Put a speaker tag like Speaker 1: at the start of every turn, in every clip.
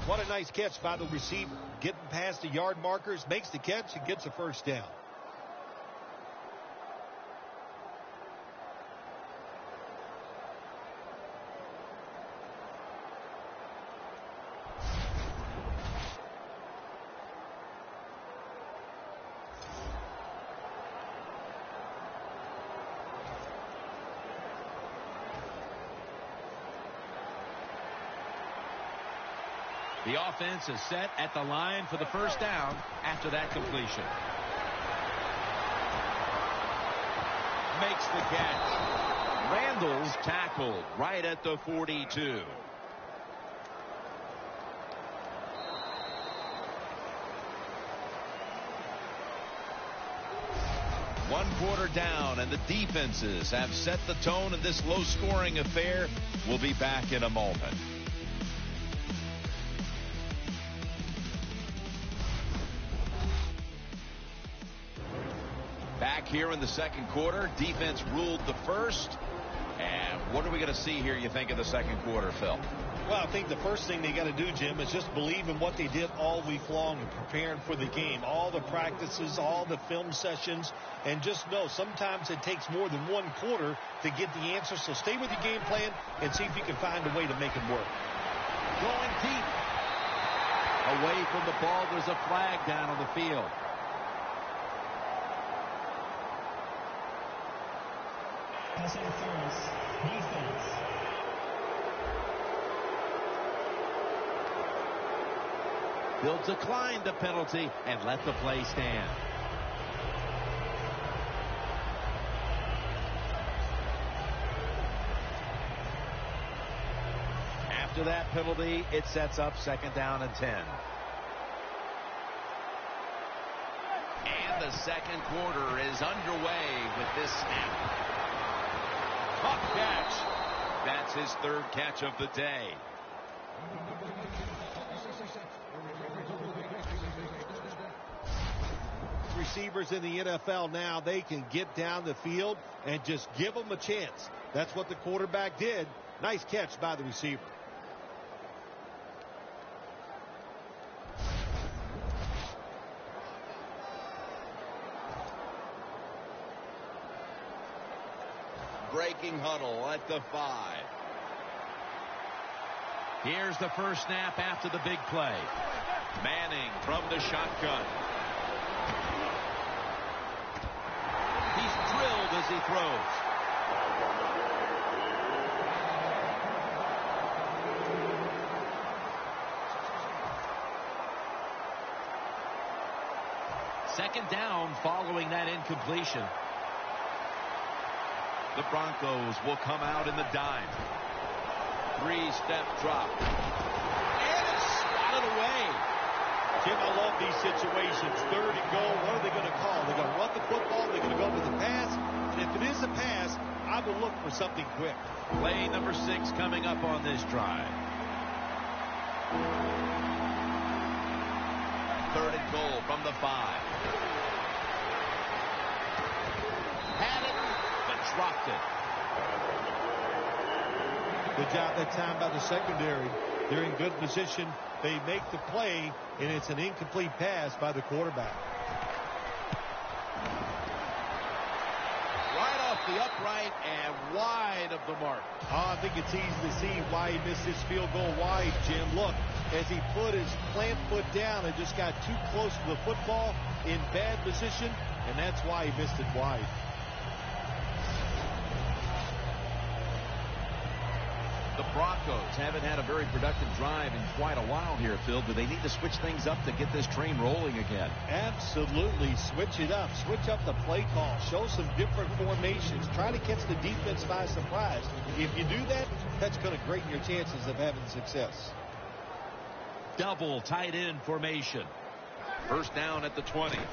Speaker 1: What a nice catch by the receiver. Getting past the yard markers, makes the catch, and gets a first down.
Speaker 2: The offense is set at the line for the first down after that completion. Makes the catch. Randall's tackled right at the 42. One quarter down, and the defenses have set the tone in this low-scoring affair. We'll be back in a moment. Back here in the second quarter, defense ruled the first. And what are we going to see here, you think, in the second quarter, Phil?
Speaker 1: Well, I think the first thing they got to do, Jim, is just believe in what they did all week long in preparing for the game. All the practices, all the film sessions, and just know sometimes it takes more than one quarter to get the answer. So stay with your game plan and see if you can find a way to make it work.
Speaker 2: Going deep. Away from the ball, there's a flag down on the field.
Speaker 3: Pass interference. Defense.
Speaker 2: They'll decline the penalty and let the play stand. After that penalty, it sets up second down and 10. And the second quarter is underway with this snap. Tough catch. That's his third catch of the day.
Speaker 1: Receivers in the NFL now, they can get down the field and just give them a chance. That's what the quarterback did. Nice catch by the receiver.
Speaker 2: Breaking huddle at the 5. Here's the first snap after the big play. Manning from the shotgun. He's drilled as he throws. Second down following that incompletion. The Broncos will come out in the dime. Three-step drop. And it's swatted away.
Speaker 1: Jim, I love these situations. Third and goal. What are they going to call? They're going to run the football. They're going to go with the pass. And if it is a pass, I would look for something quick.
Speaker 2: Play number 6 coming up on this drive. Third and goal from the 5. Had it, but dropped it.
Speaker 1: Good job that time by the secondary. They're in good position. They make the play, and it's an incomplete pass by the quarterback.
Speaker 2: Right off the upright and wide of the mark.
Speaker 1: I think it's easy to see why he missed his field goal wide, Jim. Look, as he put his plant foot down and just got too close to the football in bad position, and that's why he missed it wide.
Speaker 2: The Broncos haven't had a very productive drive in quite a while here, Phil. Do they need to switch things up to get this train rolling again?
Speaker 1: Absolutely. Switch it up. Switch up the play call. Show some different formations. Try to catch the defense by surprise. If you do that, that's going to greaten your chances of having success.
Speaker 2: Double tight end formation. First down at the 20. And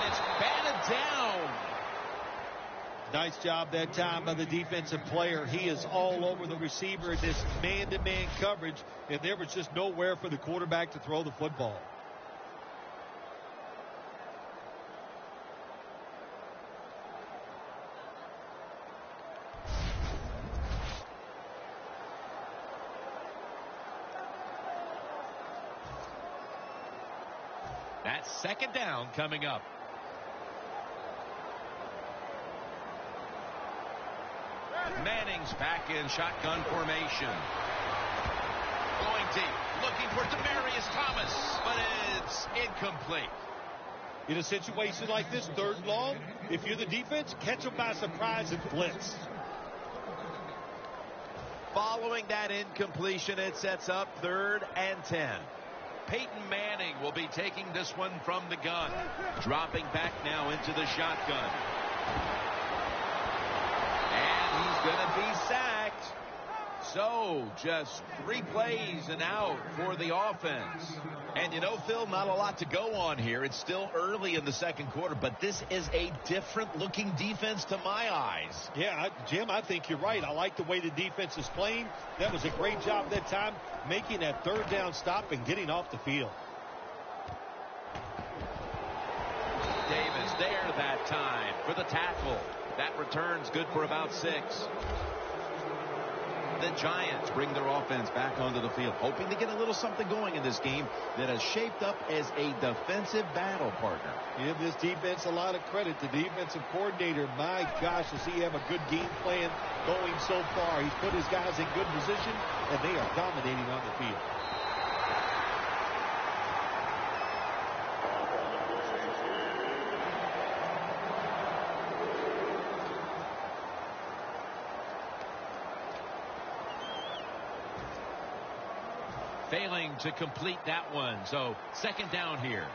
Speaker 2: it's batted down.
Speaker 1: Nice job that time by the defensive player. He is all over the receiver in this man-to-man coverage, and there was just nowhere for the quarterback to throw the football.
Speaker 2: That's second down coming up. Manning's back in shotgun formation. Going deep, looking for Demaryius Thomas, but it's incomplete.
Speaker 1: In a situation like this, third and long, if you're the defense, catch them by surprise and blitz.
Speaker 2: Following that incompletion, it sets up 3rd and 10. Peyton Manning will be taking this one from the gun. Dropping back now into the shotgun. And he's going to be sacked. So, just 3 plays and out for the offense. And you know, Phil, not a lot to go on here. It's still early in the second quarter, but this is a different-looking defense to my eyes.
Speaker 1: Yeah, Jim, I think you're right. I like the way the defense is playing. That was a great job that time, making that third down stop and getting off the field.
Speaker 2: Davis there that time for the tackle. That return's good for about 6. The Giants bring their offense back onto the field, hoping to get a little something going in this game that has shaped up as a defensive battle partner.
Speaker 1: Give this defense a lot of credit. The defensive coordinator, my gosh, does he have a good game plan going so far. He's put his guys in good position, and they are dominating on the field.
Speaker 2: Failing to complete that one. So second down here.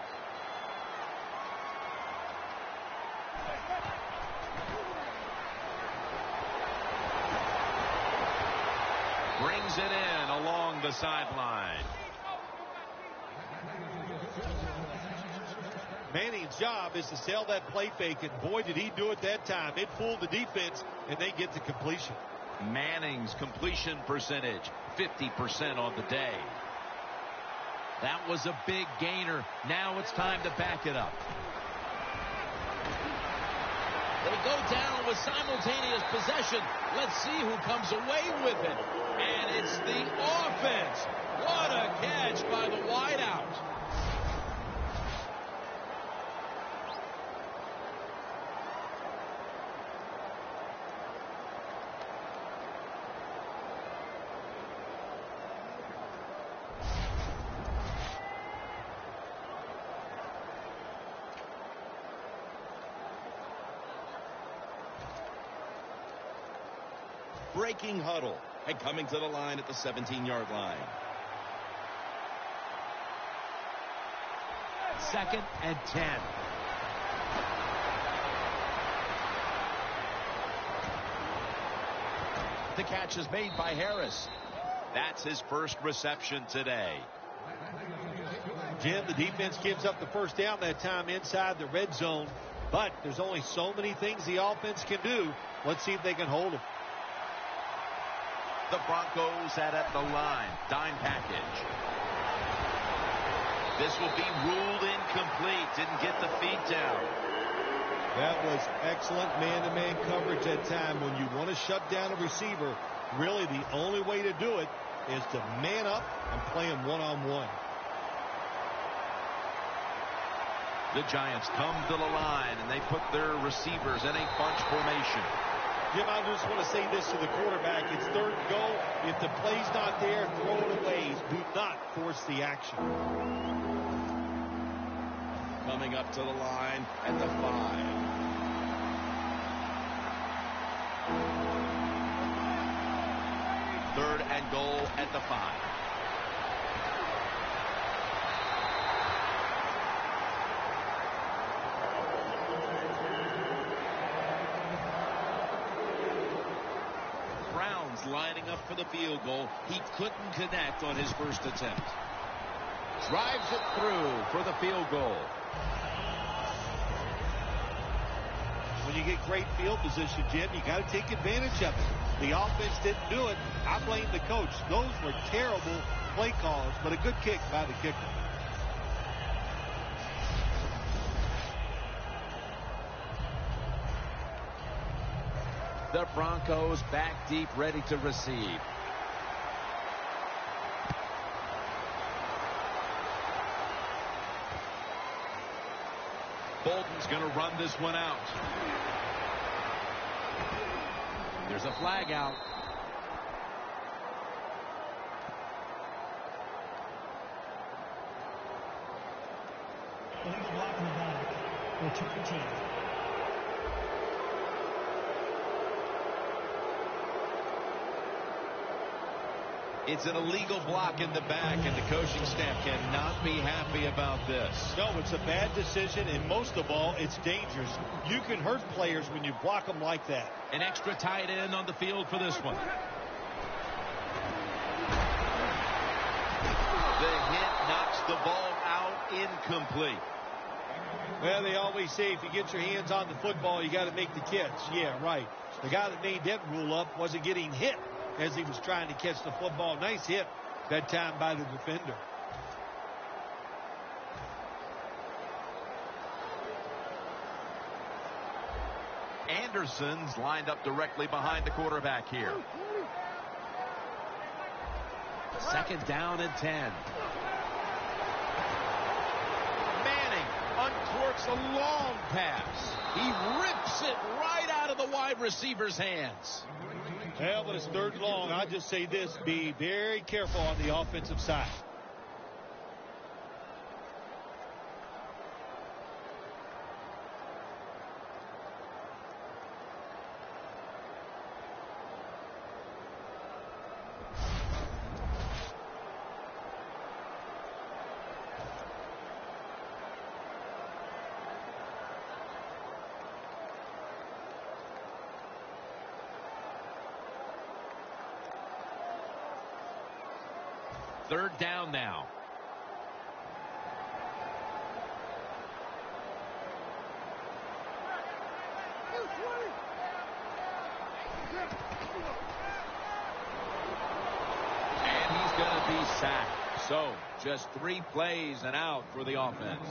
Speaker 2: Brings it in along the sideline.
Speaker 1: Manning's job is to sell that play fake, and boy, did he do it that time. It fooled the defense, and they get the completion.
Speaker 2: Manning's completion percentage, 50% on the day. That was a big gainer. Now it's time to back it up. They go down with simultaneous possession. Let's see who comes away with it. And it's the offense. What a catch by the wideout.
Speaker 4: Breaking huddle and coming to the line at the 17-yard line.
Speaker 2: 2nd and 10. The catch is made by Harris. That's his first reception today.
Speaker 1: Jim, the defense gives up the first down that time inside the red zone, but there's only so many things the offense can do. Let's see if they can hold them.
Speaker 2: The Broncos at the line. Dime package. This will be ruled incomplete. Didn't get the feet down.
Speaker 1: That was excellent man-to-man coverage that time. When you want to shut down a receiver, really the only way to do it is to man up and play him one-on-one.
Speaker 2: The Giants come to the line, and they put their receivers in a bunch formation.
Speaker 1: Jim, I just want to say this to the quarterback. It's 3rd and goal. If the play's not there, throw it away. Do not force the action.
Speaker 4: Coming up to the line at the 5.
Speaker 2: Third and goal at the 5. Lining up for the field goal. He couldn't connect on his first attempt. Drives it through for the field goal.
Speaker 1: When you get great field position, Jim, you got to take advantage of it. The offense didn't do it. I blame the coach. Those were terrible play calls, but a good kick by the kicker.
Speaker 2: The Broncos back deep, ready to receive. going to run this one out. There's a flag out.
Speaker 3: Illegal block in the back. Return team.
Speaker 2: It's an illegal block in the back, and the coaching staff cannot be happy about this.
Speaker 1: No, it's a bad decision, and most of all, it's dangerous. You can hurt players when you block them like that.
Speaker 2: An extra tight end on the field for this one. The hit knocks the ball out, incomplete.
Speaker 1: Well, they always say if you get your hands on the football, you got to make the catch. Yeah, right. The guy that made that rule up wasn't getting hit as he was trying to catch the football. Nice hit that time by the defender.
Speaker 2: Anderson's lined up directly behind the quarterback here. Second down and 10. Manning uncorks a long pass. He rips it right out of the wide receiver's hands.
Speaker 1: Well, when it's third and long, I'll just say this. Be very careful on the offensive side.
Speaker 2: Third down now. And he's going to be sacked. So just 3 plays and out for the offense.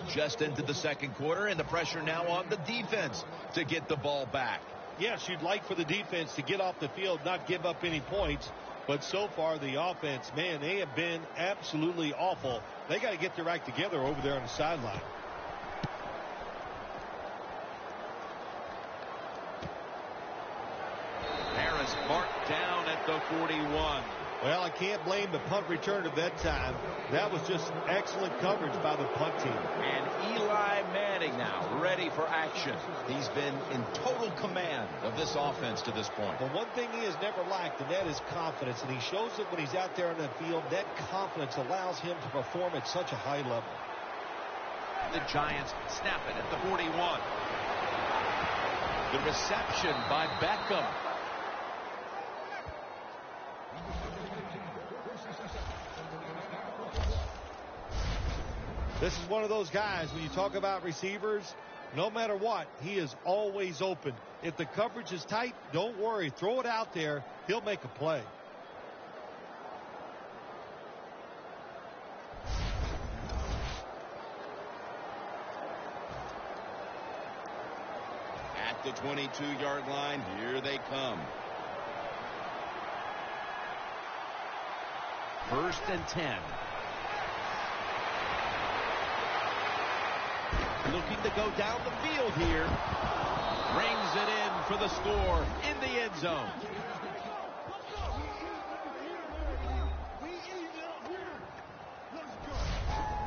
Speaker 2: Just into the second quarter, and the pressure now on the defense to get the ball back.
Speaker 1: Yes, you'd like for the defense to get off the field, not give up any points. But so far, the offense, man, they have been absolutely awful. They got to get their act together over there on the sideline.
Speaker 2: Harris marked down at the 41.
Speaker 1: Well, I can't blame the punt return at that time. That was just excellent coverage by the punt team.
Speaker 2: And Eli Manning now ready for action. He's been in total command of this offense to this point.
Speaker 1: But one thing he has never lacked, and that is confidence. And he shows it when he's out there on the field. That confidence allows him to perform at such a high level.
Speaker 2: The Giants snap it at the 41. The reception by Beckham.
Speaker 1: This is one of those guys, when you talk about receivers, no matter what, he is always open. If the coverage is tight, don't worry. Throw it out there. He'll make a play.
Speaker 4: At the 22-yard line, here they come.
Speaker 2: First and 10. Looking to go down the field here. Rings it in for the score in the end zone.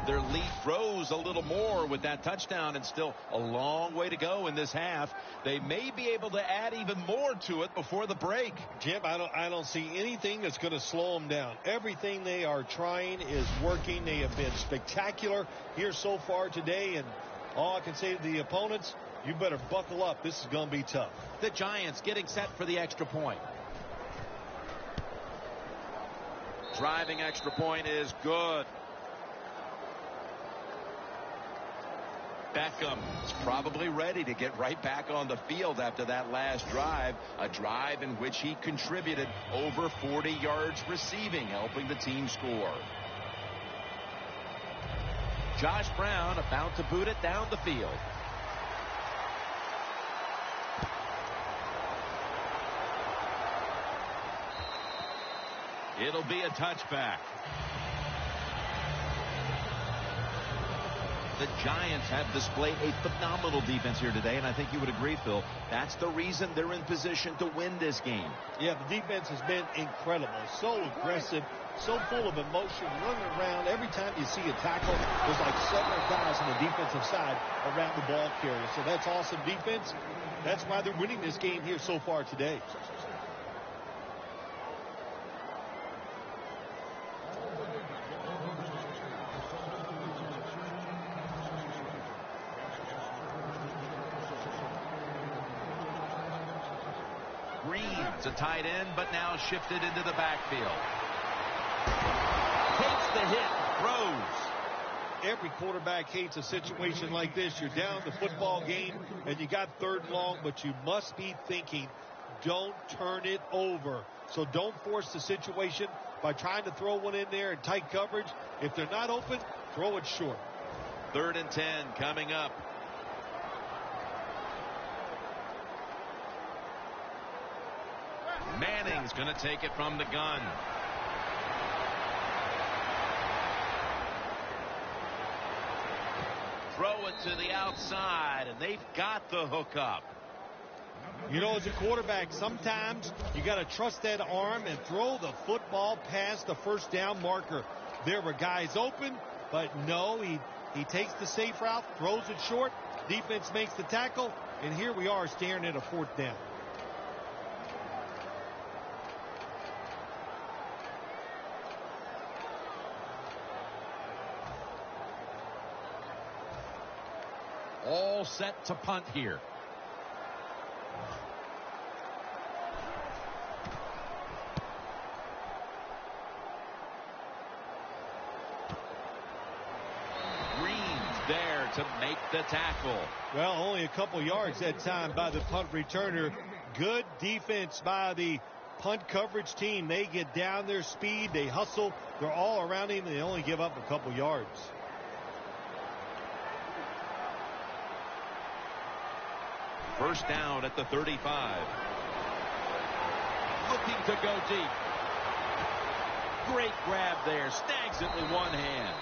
Speaker 2: Their lead grows a little more with that touchdown, and still a long way to go in this half. They may be able to add even more to it before the break.
Speaker 1: Jim, I don't see anything that's going to slow them down. Everything they are trying is working. They have been spectacular here so far today, and all I can say to the opponents, you better buckle up. This is going to be tough.
Speaker 2: The Giants getting set for the extra point. Driving extra point is good. Beckham is probably ready to get right back on the field after that last drive. A drive in which he contributed over 40 yards receiving, helping the team score. Josh Brown about to boot it down the field. It'll be a touchback. The Giants have displayed a phenomenal defense here today, and I think you would agree, Phil. That's the reason they're in position to win this game.
Speaker 1: Yeah, the defense has been incredible. So aggressive, so full of emotion, running around. Every time you see a tackle, there's like 7 guys on the defensive side around the ball carrier. So that's awesome defense. That's why they're winning this game here so far today.
Speaker 2: Green's a tight end, but now shifted into the backfield. Takes the hit, throws.
Speaker 1: Every quarterback hates a situation like this. You're down the football game, and you got 3rd and long, but you must be thinking, don't turn it over. So don't force the situation by trying to throw one in there in tight coverage. If they're not open, throw it short.
Speaker 2: 3rd and 10 coming up. Manning's going to take it from the gun. Throw it to the outside, and they've got the hook up.
Speaker 1: You know, as a quarterback, sometimes you got to trust that arm and throw the football past the 1st down marker. There were guys open, but no, he takes the safe route, throws it short. Defense makes the tackle, and here we are staring at a 4th down.
Speaker 2: All set to punt here. Green's there to make the tackle.
Speaker 1: Well, only a couple yards that time by the punt returner. Good defense by the punt coverage team. They get down their speed. They hustle. They're all around him. They only give up a couple yards.
Speaker 2: First down at the 35. Looking to go deep. Great grab there. Snags it with one hand.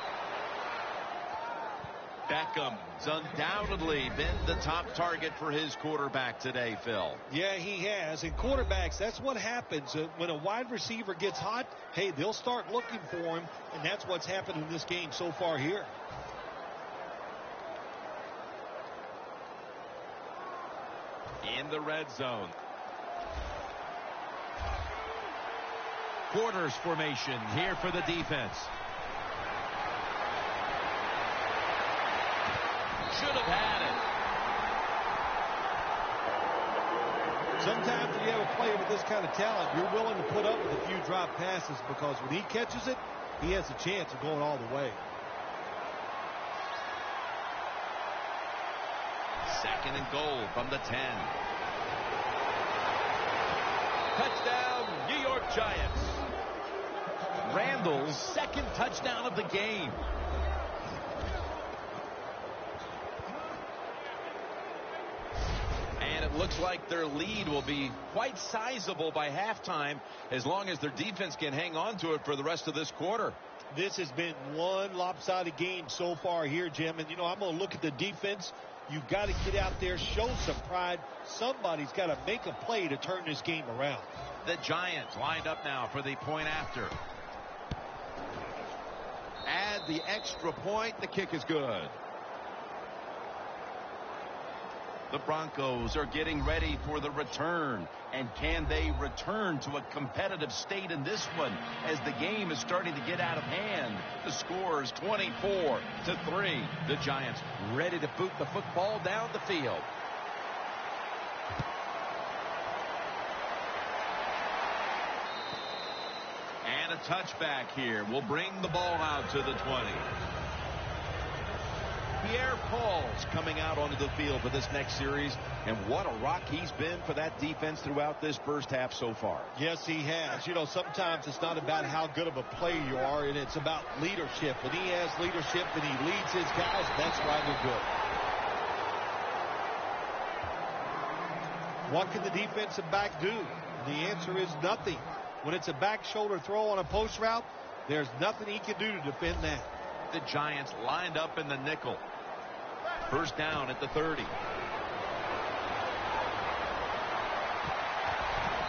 Speaker 2: Beckham's undoubtedly been the top target for his quarterback today, Phil.
Speaker 1: Yeah, he has. And quarterbacks, that's what happens. When a wide receiver gets hot, hey, they'll start looking for him. And that's what's happened in this game so far here.
Speaker 2: In the red zone. Quarters formation here for the defense. Should have had it.
Speaker 1: Sometimes when you have a player with this kind of talent, you're willing to put up with a few drop passes because when he catches it, he has a chance of going all the way.
Speaker 2: 2nd and goal from the 10. Touchdown, New York Giants. Randall's 2nd touchdown of the game. And it looks like their lead will be quite sizable by halftime as long as their defense can hang on to it for the rest of this quarter.
Speaker 1: This has been one lopsided game so far here, Jim. And, you know, I'm going to look at the defense. You've got to get out there, show some pride. Somebody's got to make a play to turn this game around.
Speaker 2: The Giants lined up now for the point after. Add the extra point. The kick is good. The Broncos are getting ready for the return. And can they return to a competitive state in this one as the game is starting to get out of hand? The score is 24-3. The Giants ready to boot the football down the field. And a touchback here will bring the ball out to the 20. Pierre Paul's coming out onto the field for this next series, and what a rock he's been for that defense throughout this first half so far.
Speaker 1: Yes, he has. You know, sometimes it's not about how good of a player you are, and it's about leadership. And he has leadership, and he leads his guys. That's why they're good. What can the defensive back do? The answer is nothing. When it's a back shoulder throw on a post route, there's nothing he can do to defend that.
Speaker 2: The Giants lined up in the nickel. First down at the 30.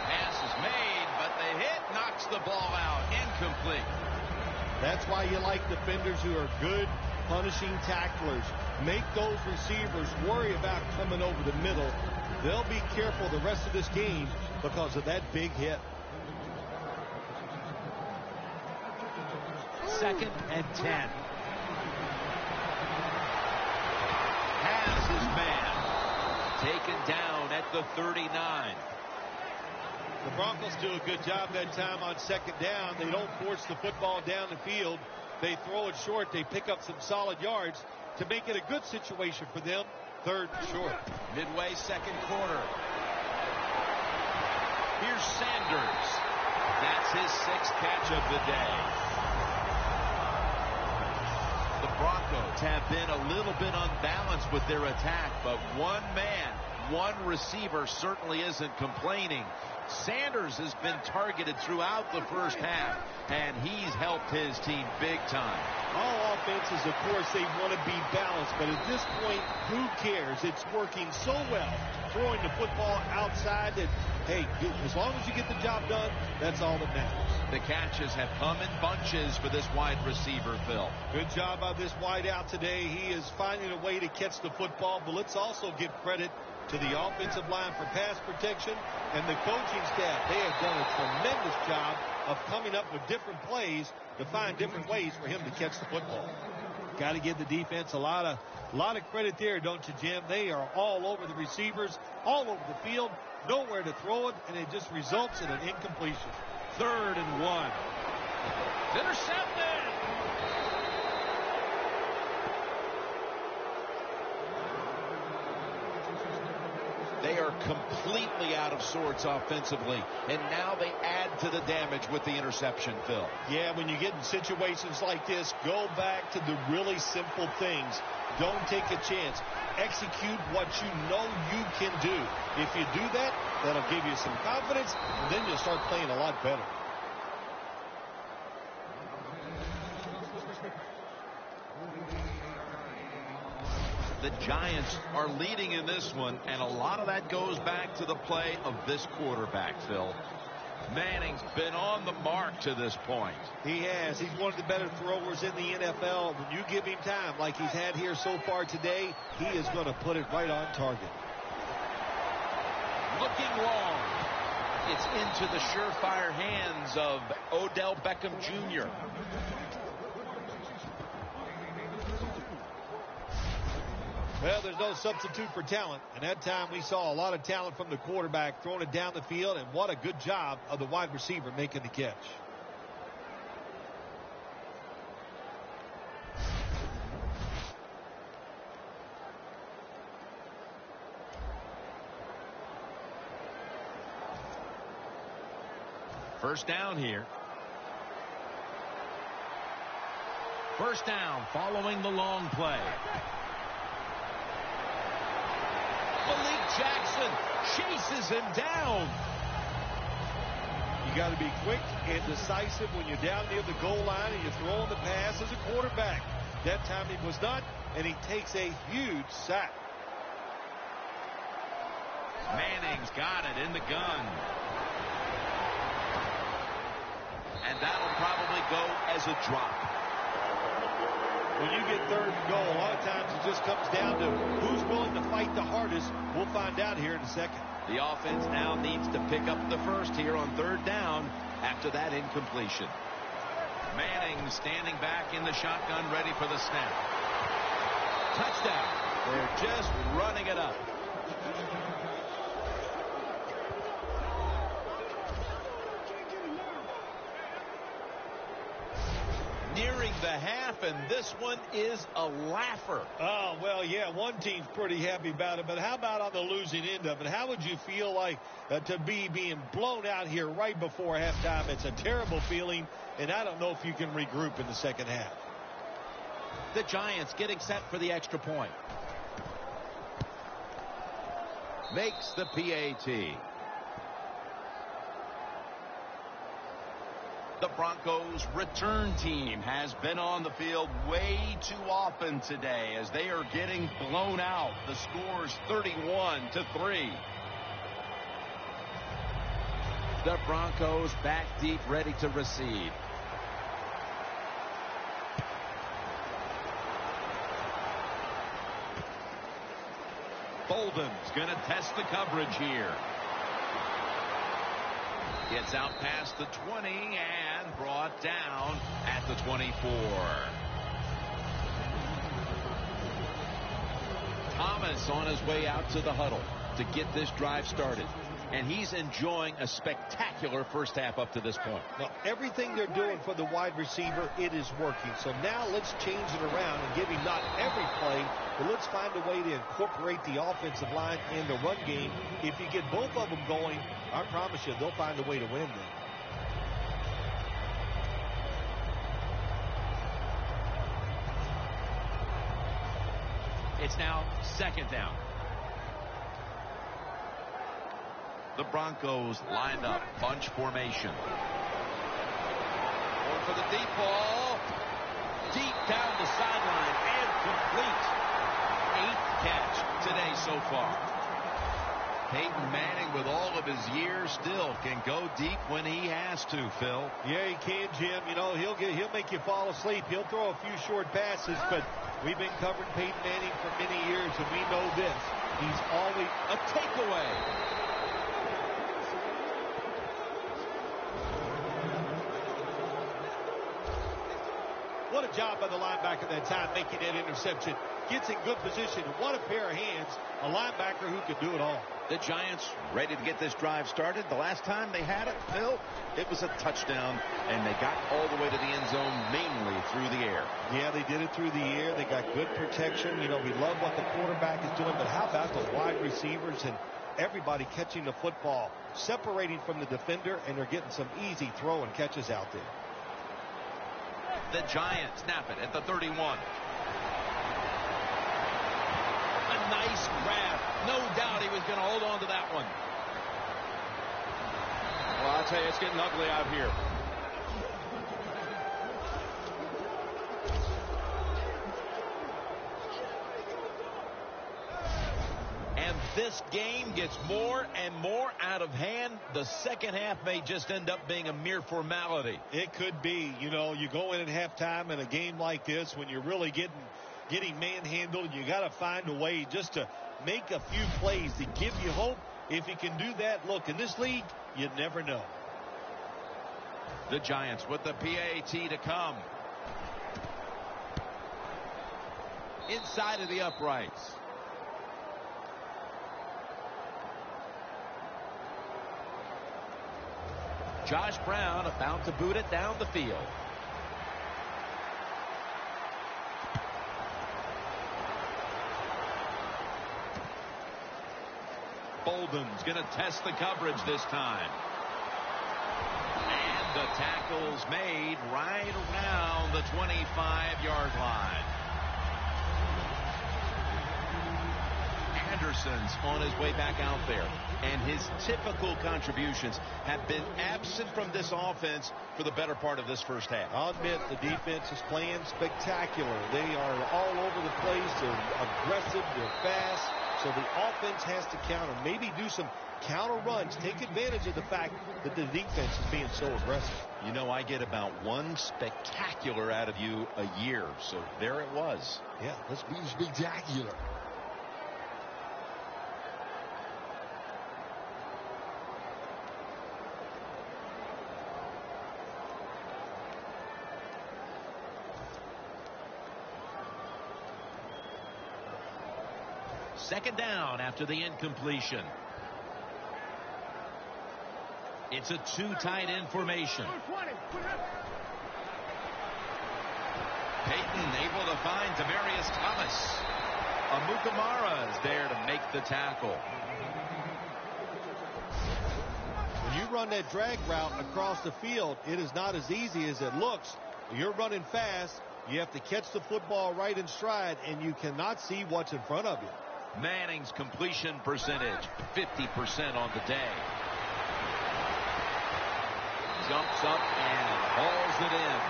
Speaker 2: Pass is made, but the hit knocks the ball out. Incomplete.
Speaker 1: That's why you like defenders who are good punishing tacklers. Make those receivers worry about coming over the middle. They'll be careful the rest of this game because of that big hit.
Speaker 2: 2nd and 10. Has his man. Taken down at the 39.
Speaker 1: The Broncos do a good job that time on 2nd down. They don't force the football down the field. They throw it short. They pick up some solid yards to make it a good situation for them. 3rd and short.
Speaker 2: Midway 2nd quarter. Here's Sanders. That's his 6th catch of the day. The Broncos have been a little bit unbalanced with their attack, but one man, one receiver certainly isn't complaining. Sanders has been targeted throughout the first half, and he's helped his team big time.
Speaker 1: All offenses, of course, they want to be balanced, but at this point, who cares? It's working so well, throwing the football outside that, hey, as long as you get the job done, that's all that matters.
Speaker 2: The catches have come in bunches for this wide receiver, Phil.
Speaker 1: Good job by this wide out today. He is finding a way to catch the football, but let's also give credit to the offensive line for pass protection and the coaching staff. They have done a tremendous job of coming up with different plays to find different ways for him to catch the football. Got to give the defense a lot of credit there, don't you, Jim? They are all over the receivers, all over the field, nowhere to throw it, and it just results in an incompletion.
Speaker 2: 3rd and 1. Intercepted. They are completely out of sorts offensively, and now they add to the damage with the interception, Phil.
Speaker 1: Yeah, when you get in situations like this, go back to the really simple things. Don't take a chance. Execute what you know you can do. If you do that, that'll give you some confidence, and then you'll start playing a lot better.
Speaker 2: The Giants are leading in this one, and a lot of that goes back to the play of this quarterback, Phil. Manning's been on the mark to this point.
Speaker 1: He has. He's one of the better throwers in the NFL. When you give him time like he's had here so far today, he is going to put it right on target.
Speaker 2: Looking long. It's into the surefire hands of Odell Beckham Jr.
Speaker 1: Well, there's no substitute for talent, and that time we saw a lot of talent from the quarterback throwing it down the field, and what a good job of the wide receiver making the catch.
Speaker 2: First down here. First down following the long play. Malik Jackson chases him down.
Speaker 1: You got to be quick and decisive when you're down near the goal line and you're throwing the pass as a quarterback. That time he was not, and he takes a huge sack.
Speaker 2: Manning's got it in the gun. And that'll probably go as a drop.
Speaker 1: When you get 3rd and goal, a lot of times it just comes down to who's willing to fight the hardest. We'll find out here in a second.
Speaker 2: The offense now needs to pick up the first here on 3rd down after that incompletion. Manning standing back in the shotgun, ready for the snap. Touchdown. They're just running it up. Nearing the half, and this one is a laugher.
Speaker 1: Oh, well, yeah, one team's pretty happy about it, but how about on the losing end of it? How would you feel like to be being blown out here right before halftime? It's a terrible feeling, and I don't know if you can regroup in the second half.
Speaker 2: The Giants getting set for the extra point. Makes the PAT. The Broncos return team has been on the field way too often today as they are getting blown out. The score's 31-3. The Broncos back deep, ready to receive. Bolden's going to test the coverage here. Gets out past the 20 and brought down at the 24. Thomas on his way out to the huddle to get this drive started. And he's enjoying a spectacular first half up to this point.
Speaker 1: Now, everything they're doing for the wide receiver, it is working. So now let's change it around and give him not every play, but let's find a way to incorporate the offensive line in the run game. If you get both of them going, I promise you, they'll find a way to win then.
Speaker 2: It's now second down. The Broncos lined up, bunch formation. Going for the deep ball. Deep down the sideline and complete. 8th catch today so far. Peyton Manning, with all of his years, still can go deep when he has to, Phil.
Speaker 1: Yeah, he can, Jim. You know, he'll make you fall asleep. He'll throw a few short passes, but we've been covering Peyton Manning for many years, and we know this. He's always
Speaker 2: a takeaway.
Speaker 1: What a job by the linebacker that time making that interception. Gets in good position. What a pair of hands. A linebacker who can do it all.
Speaker 2: The Giants ready to get this drive started. The last time they had it, Phil, it was a touchdown, and they got all the way to the end zone mainly through the air.
Speaker 1: Yeah, they did it through the air. They got good protection. You know, we love what the quarterback is doing, but how about the wide receivers and everybody catching the football, separating from the defender, and they're getting some easy throw and catches out there.
Speaker 2: The Giants snap it at the 31. A nice grab. No doubt he was going to hold on to that one.
Speaker 4: Well, I'll tell you, it's getting ugly out here.
Speaker 2: And this game gets more and more out of hand. The second half may just end up being a mere formality.
Speaker 1: It could be. You know, you go in at halftime in a game like this when you're really getting manhandled. You got to find a way just to make a few plays to give you hope. If you can do that, look, in this league, you never know.
Speaker 2: The Giants with the PAT to come. Inside of the uprights. Josh Brown about to boot it down the field. Bolden's going to test the coverage this time. And the tackle's made right around the 25-yard line. Anderson's on his way back out there, and his typical contributions have been absent from this offense for the better part of this first half.
Speaker 1: I'll admit the defense is playing spectacular. They are all over the place. They're aggressive. They're fast. So the offense has to counter, maybe do some counter runs, take advantage of the fact that the defense is being so aggressive.
Speaker 2: You know, I get about one spectacular out of you a year, so there it was.
Speaker 1: Yeah, let's be spectacular.
Speaker 2: Second down after the incompletion. It's a two-tight end formation. Peyton able to find Demaryius Thomas. Amukamara is there to make the tackle.
Speaker 1: When you run that drag route across the field, it is not as easy as it looks. You're running fast. You have to catch the football right in stride, and you cannot see what's in front of you.
Speaker 2: Manning's completion percentage, 50% on the day. Jumps up and Hauls it in.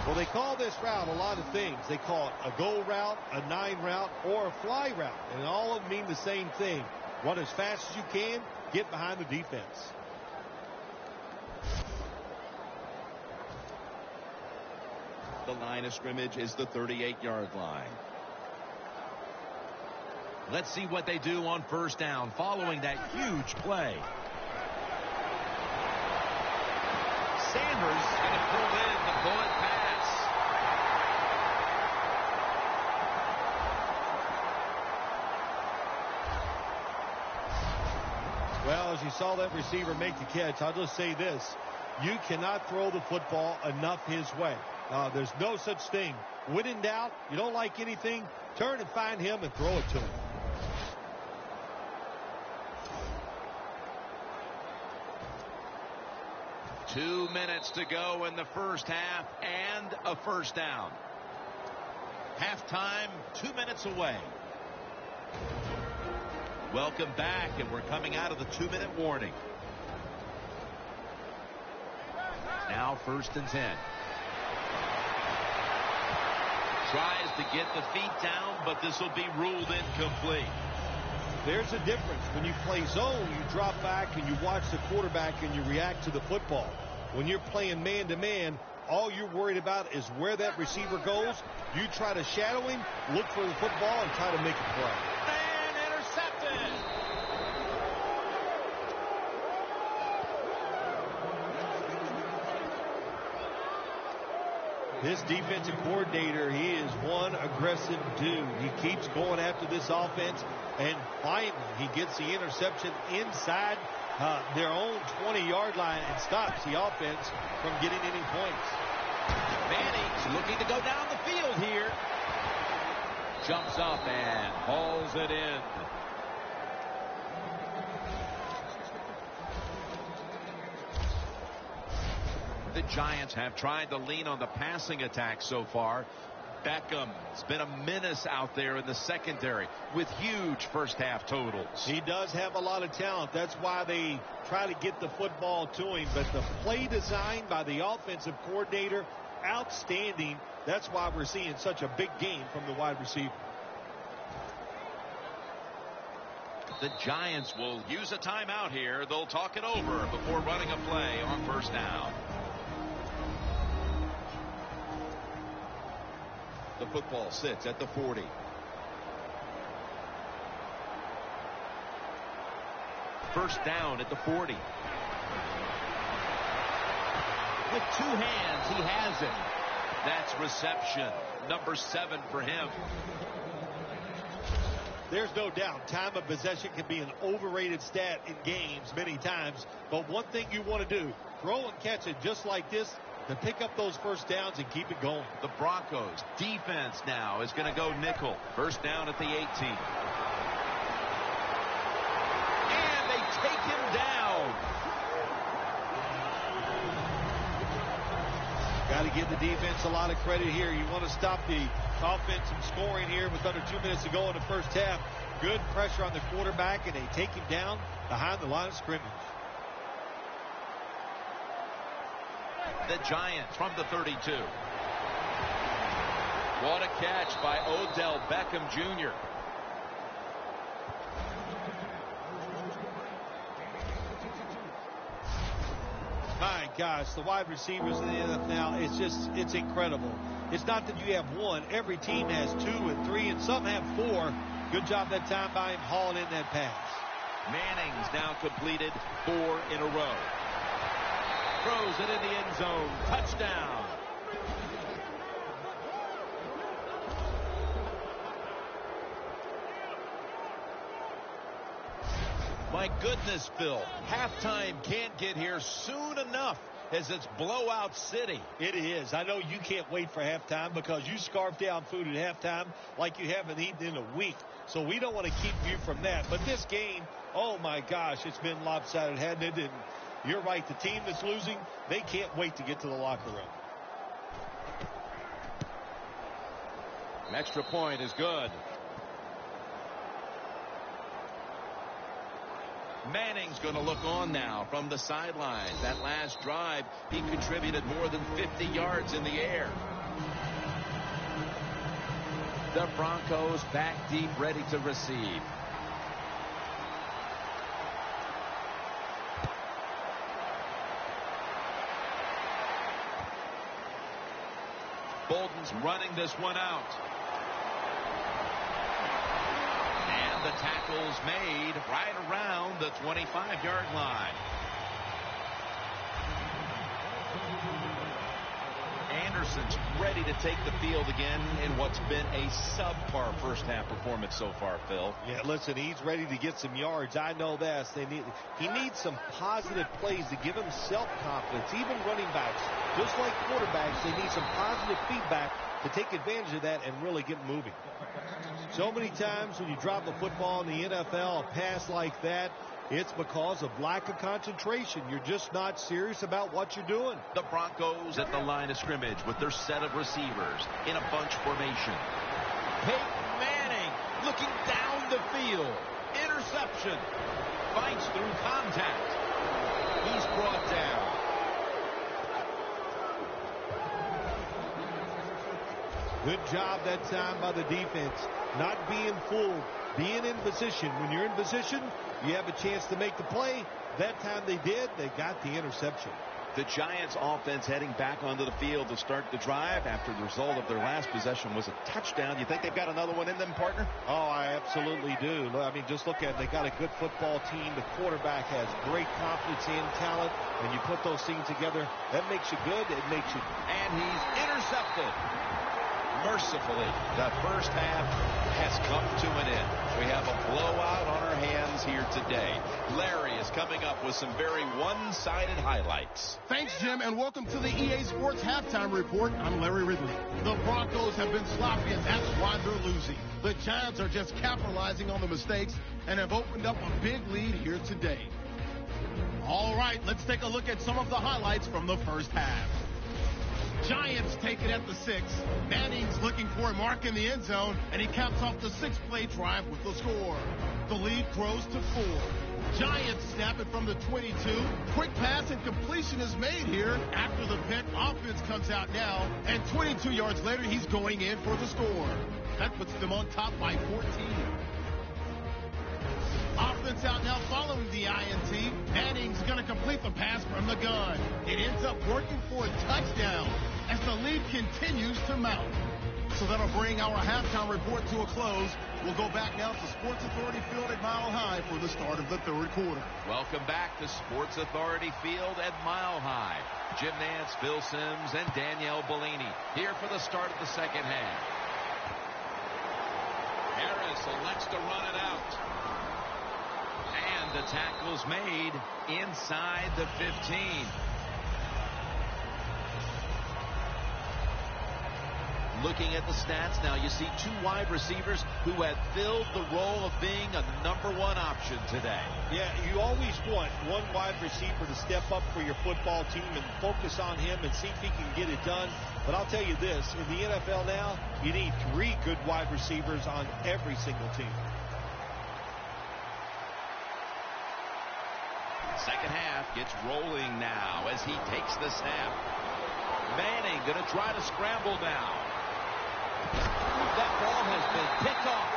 Speaker 1: Well, they call this route a lot of things. They call it a go route, a 9 route, or a fly route. And all of them mean the same thing. Run as fast as you can, get behind the defense.
Speaker 4: The line of scrimmage is the 38-yard line.
Speaker 2: Let's see what they do on first down following that huge play. Sanders going to pull in the bullet pass.
Speaker 1: Well, as you saw that receiver make the catch, I'll just say this. You cannot throw the football enough his way. There's no such thing. When in doubt, you don't like anything, turn and find him and throw it to him.
Speaker 2: Two minutes to go in the first half and a first down. Halftime, 2 minutes away. Welcome back, and we're coming out of the 2-minute warning. Now 1st and 10. Tries to get the feet down, but this will be ruled incomplete.
Speaker 1: There's a difference. When you play zone, you drop back and you watch the quarterback and you react to the football. When you're playing man-to-man, all you're worried about is where that receiver goes. You try to shadow him, look for the football, and try to make a play.
Speaker 2: And intercepted.
Speaker 1: This defensive coordinator, he is one aggressive dude. He keeps going after this offense, and finally he gets the interception inside their own 20-yard line and stops the offense from getting any points.
Speaker 2: Manning's looking to go down the field here. Jumps up and hauls it in. The Giants have tried to lean on the passing attack so far. Beckham's been a menace out there in the secondary with huge first half totals.
Speaker 1: He does have a lot of talent. That's why they try to get the football to him. But the play design by the offensive coordinator, outstanding. That's why we're seeing such a big game from the wide receiver.
Speaker 2: The Giants will use a timeout here. They'll talk it over before running a play on first down.
Speaker 4: The football sits at the 40.
Speaker 2: First down at the 40. With two hands, he has it. That's reception. Number 7 for him.
Speaker 1: There's no doubt time of possession can be an overrated stat in games many times. But one thing you want to do, throw and catch it just like this to pick up those first downs and keep it going.
Speaker 2: The Broncos defense now is going to go nickel. First down at the 18. And they take him down.
Speaker 1: Got to give the defense a lot of credit here. You want to stop the offense from scoring here with under 2 minutes to go in the first half. Good pressure on the quarterback, and they take him down behind the line of scrimmage.
Speaker 2: The Giants from the 32. What a catch by Odell Beckham Jr.
Speaker 1: My gosh, the wide receivers in the NFL now, it's incredible. It's not that you have one. Every team has 2 and 3, and some have 4. Good job that time by him hauling in that pass.
Speaker 2: Manning's now completed 4 in a row. Throws it in the end zone. Touchdown. My goodness, Phil. Halftime can't get here soon enough as it's blowout city.
Speaker 1: It is. I know you can't wait for halftime because you scarf down food at halftime like you haven't eaten in a week. So we don't want to keep you from that. But this game, oh my gosh, it's been lopsided, hasn't it? And you're right. The team that's losing, they can't wait to get to the locker room.
Speaker 2: An extra point is good. Manning's going to look on now from the sidelines. That last drive, he contributed more than 50 yards in the air. The Broncos back deep, ready to receive. Bolden's running this one out. And the tackle's made right around the 25-yard line. Anderson's ready to take the field again in what's been a subpar first-half performance so far, Phil.
Speaker 1: Yeah, listen, he's ready to get some yards. I know that. He needs some positive plays to give him self-confidence. Even running backs, just like quarterbacks, they need some positive feedback to take advantage of that and really get moving. So many times when you drop a football in the NFL, a pass like that, it's because of lack of concentration. You're just not serious about what you're doing.
Speaker 2: The Broncos at the line of scrimmage with their set of receivers in a bunch formation. Peyton Manning looking down the field. Interception. Fights through contact. He's brought down.
Speaker 1: Good job that time by the defense. Not being fooled. Being in position. When you're in position, you have a chance to make the play. That time they did. They got the interception.
Speaker 4: The Giants offense heading back onto the field to start the drive after the result of their last possession was a touchdown. You think they've got another one in them, partner?
Speaker 1: Oh, I absolutely do. I mean, just look at it. They got a good football team. The quarterback has great confidence and talent. And you put those things together, that makes you good. It makes you...
Speaker 2: And he's intercepted. Mercifully, the first half has come to an end. We have a blowout on our hands here today. Larry is coming up with some very one-sided highlights.
Speaker 5: Thanks, Jim, and welcome to the EA Sports Halftime Report. I'm Larry Ridley. The Broncos have been sloppy, and that's why they're losing. The Giants are just capitalizing on the mistakes and have opened up a big lead here today. All right, let's take a look at some of the highlights from the first half. Giants take it at the 6. Manning's looking for a mark in the end zone, and he caps off the 6-play drive with the score. The lead grows to 4. Giants snap it from the 22. Quick pass and completion is made here. After the pick, offense comes out now, and 22 yards later, he's going in for the score. That puts them on top by 14. Offense out now following the INT. Manning's going to complete the pass from the gun. It ends up working for a touchdown as the lead continues to mount. So that'll bring our halftime report to a close. We'll go back now to Sports Authority Field at Mile High for the start of the third quarter.
Speaker 2: Welcome back to Sports Authority Field at Mile High. Jim Nance, Phil Simms, and Danielle Bellini here for the start of the second half. Harris elects to run it out. And the tackle's made inside the 15. Looking at the stats now, you see two wide receivers who have filled the role of being a #1 option today.
Speaker 1: Yeah, you always want one wide receiver to step up for your football team and focus on him and see if he can get it done. But I'll tell you this, in the NFL now, you need 3 good wide receivers on every single team.
Speaker 2: Second half gets rolling now as he takes the snap. Manning going to try to scramble now. That ball has been picked off.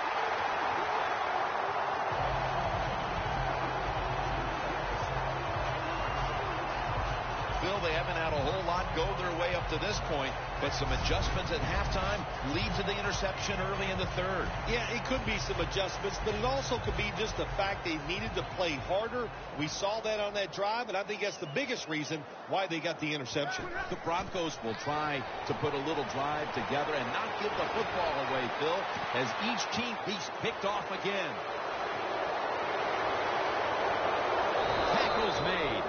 Speaker 2: Phil, they haven't had a whole lot go their way up to this point, but some adjustments at halftime lead to the interception early in the third.
Speaker 1: Yeah, it could be some adjustments, but it also could be just the fact they needed to play harder. We saw that on that drive, and I think that's the biggest reason why they got the interception.
Speaker 2: The Broncos will try to put a little drive together and not give the football away, Phil, as each team piece picked off again. Tackles made.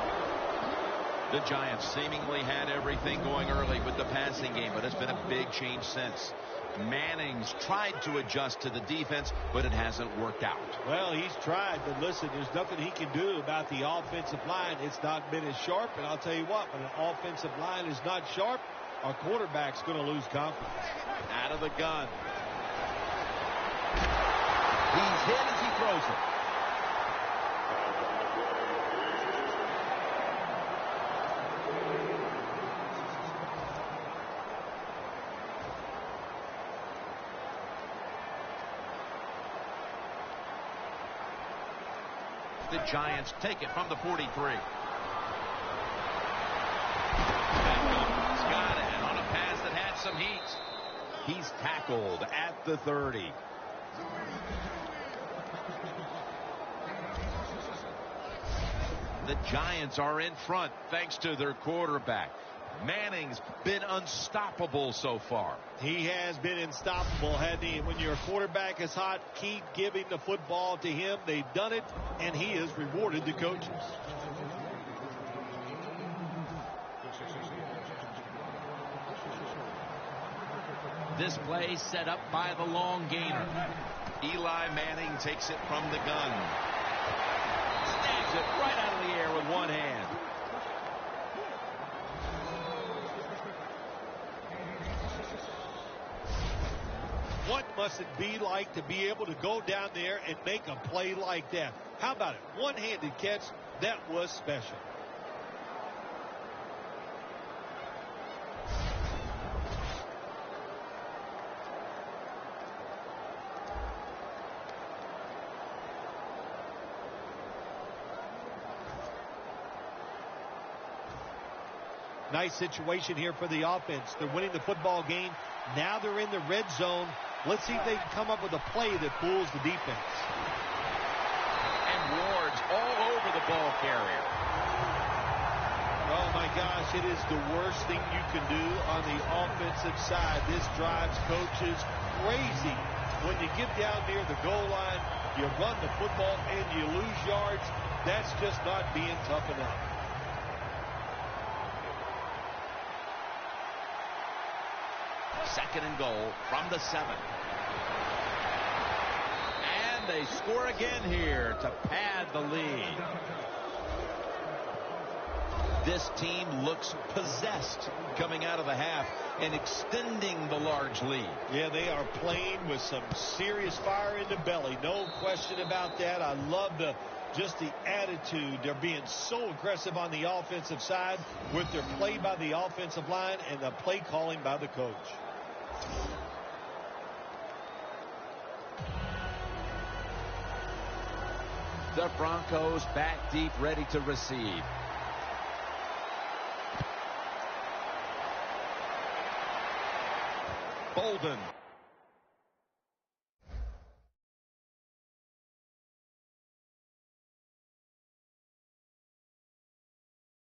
Speaker 2: The Giants seemingly had everything going early with the passing game, but it's been a big change since. Manning's tried to adjust to the defense, but it hasn't worked out.
Speaker 1: Well, he's tried, but listen, there's nothing he can do about the offensive line. It's not been as sharp, and I'll tell you what, when an offensive line is not sharp, our quarterback's going to lose confidence.
Speaker 2: Out of the gun. He's hit as he throws it. The Giants take it from the 43. Beckham's got it on a pass that had some heat. He's tackled at the 30. The Giants are in front thanks to their quarterback. Manning's been unstoppable so far.
Speaker 1: He has been unstoppable, hasn't he? When your quarterback is hot, keep giving the football to him. They've done it, and he has rewarded the coaches.
Speaker 2: This play set up by the long gainer.
Speaker 4: Eli Manning takes it from the gun.
Speaker 2: Snags it right out of the air with one hand.
Speaker 1: What must it be like to be able to go down there and make a play like that? How about it? One-handed catch. That was special. Nice situation here for the offense. They're winning the football game. Now they're in the red zone. Let's see if they can come up with a play that fools the defense.
Speaker 2: And Ward's all over the ball carrier.
Speaker 1: Oh, my gosh, it is the worst thing you can do on the offensive side. This drives coaches crazy. When you get down near the goal line, you run the football and you lose yards. That's just not being tough enough.
Speaker 2: Second and goal from the 7. And they score again here to pad the lead. This team looks possessed coming out of the half and extending the large lead.
Speaker 1: Yeah, they are playing with some serious fire in the belly. No question about that. I love just the attitude. They're being so aggressive on the offensive side with their play by the offensive line and the play calling by the coach.
Speaker 2: The Broncos back deep, ready to receive.
Speaker 4: Bolden